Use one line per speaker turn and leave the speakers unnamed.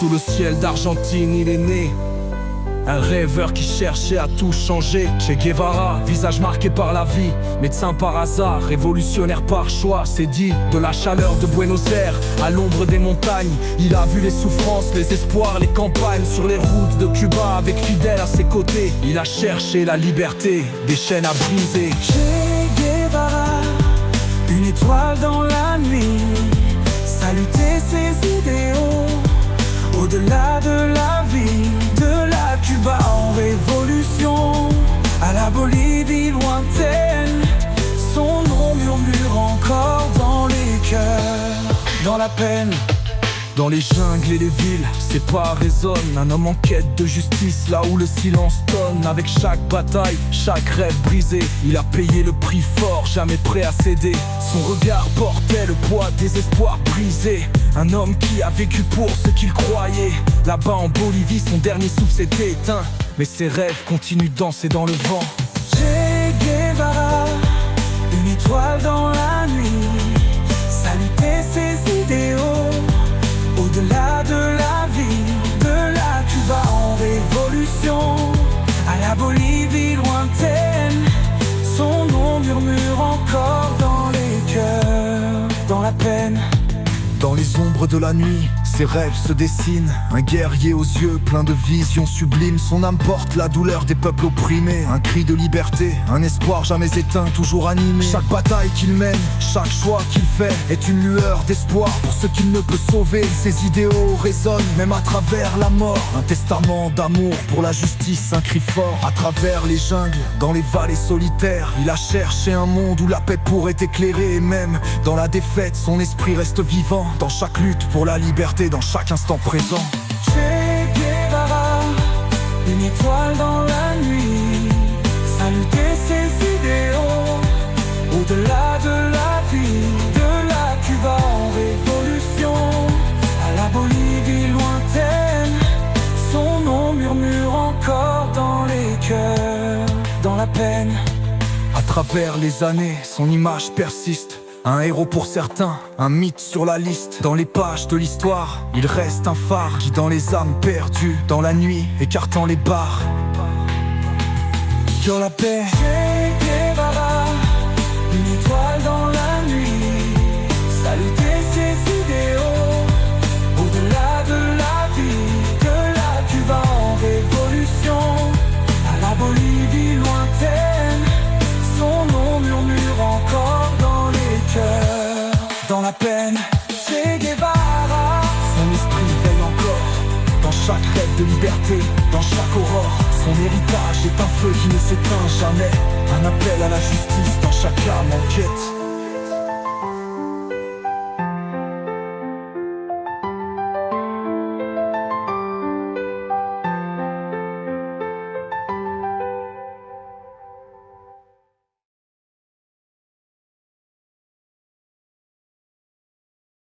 Sous le ciel d'Argentine il est né, un rêveur qui cherchait à tout changer. Che Guevara, visage marqué par la vie, médecin par hasard, révolutionnaire par choix. C'est dit, de la chaleur de Buenos Aires à l'ombre des montagnes, il a vu les souffrances, les espoirs, les campagnes. Sur les routes de Cuba, avec Fidel à ses côtés, il a cherché la liberté, des chaînes à briser.
Che Guevara, une étoile dans la nuit, saluter ses idéaux, au-delà de la vie. De la Cuba en révolution, à la Bolivie lointaine, son nom murmure encore dans les cœurs. Dans la peine,
dans les jungles et les villes, ses pas résonnent. Un homme en quête de justice, là où le silence tonne. Avec chaque bataille, chaque rêve brisé, il a payé le prix fort, jamais prêt à céder. Son regard portait le poids des espoirs brisés. Un homme qui a vécu pour ce qu'il croyait. Là-bas en Bolivie, son dernier souffle s'était éteint, mais ses rêves continuent de danser dans le vent.
Che Guevara, une étoile dans la nuit, saluter ses idéaux, au-delà de la vie. De la Cuba en révolution, à la Bolivie lointaine, son nom murmure encore dans les cœurs. Dans la peine,
dans les ombres de la nuit, ses rêves se dessinent. Un guerrier aux yeux pleins de visions sublimes. Son âme porte la douleur des peuples opprimés. Un cri de liberté, un espoir jamais éteint, toujours animé. Chaque bataille qu'il mène, chaque choix qu'il fait est une lueur d'espoir pour ce qu'il ne peut sauver. Ses idéaux résonnent même à travers la mort. Un testament d'amour pour la justice, un cri fort. À travers les jungles, dans les vallées solitaires, il a cherché un monde où la paix pourrait éclairer. Et même dans la défaite, son esprit reste vivant. Dans chaque lutte pour la liberté, dans chaque instant présent.
Che Guevara, une étoile dans la nuit, saluter ses idéaux, au-delà de la vie. De la Cuba en révolution, à la Bolivie lointaine, son nom murmure encore dans les cœurs. Dans la peine,
à travers les années, son image persiste. Un héros pour certains, un mythe sur la liste. Dans les pages de l'histoire, il reste un phare guidant les âmes perdues dans la nuit, écartant les barres. Dans la paix,
Che Guevara, une étoile dans la nuit, saluter ses idéaux, au-delà de la vie. De la Cuba en révolution, à la Bolivie lointaine, son nom murmure encore dans les cœurs. Dans la peine, Che Guevara,
son esprit veille encore dans chaque rêve de liberté, dans chaque aurore. Son héritage est un feu qui ne s'éteint jamais, un appel à la justice dans chaque âme en quête.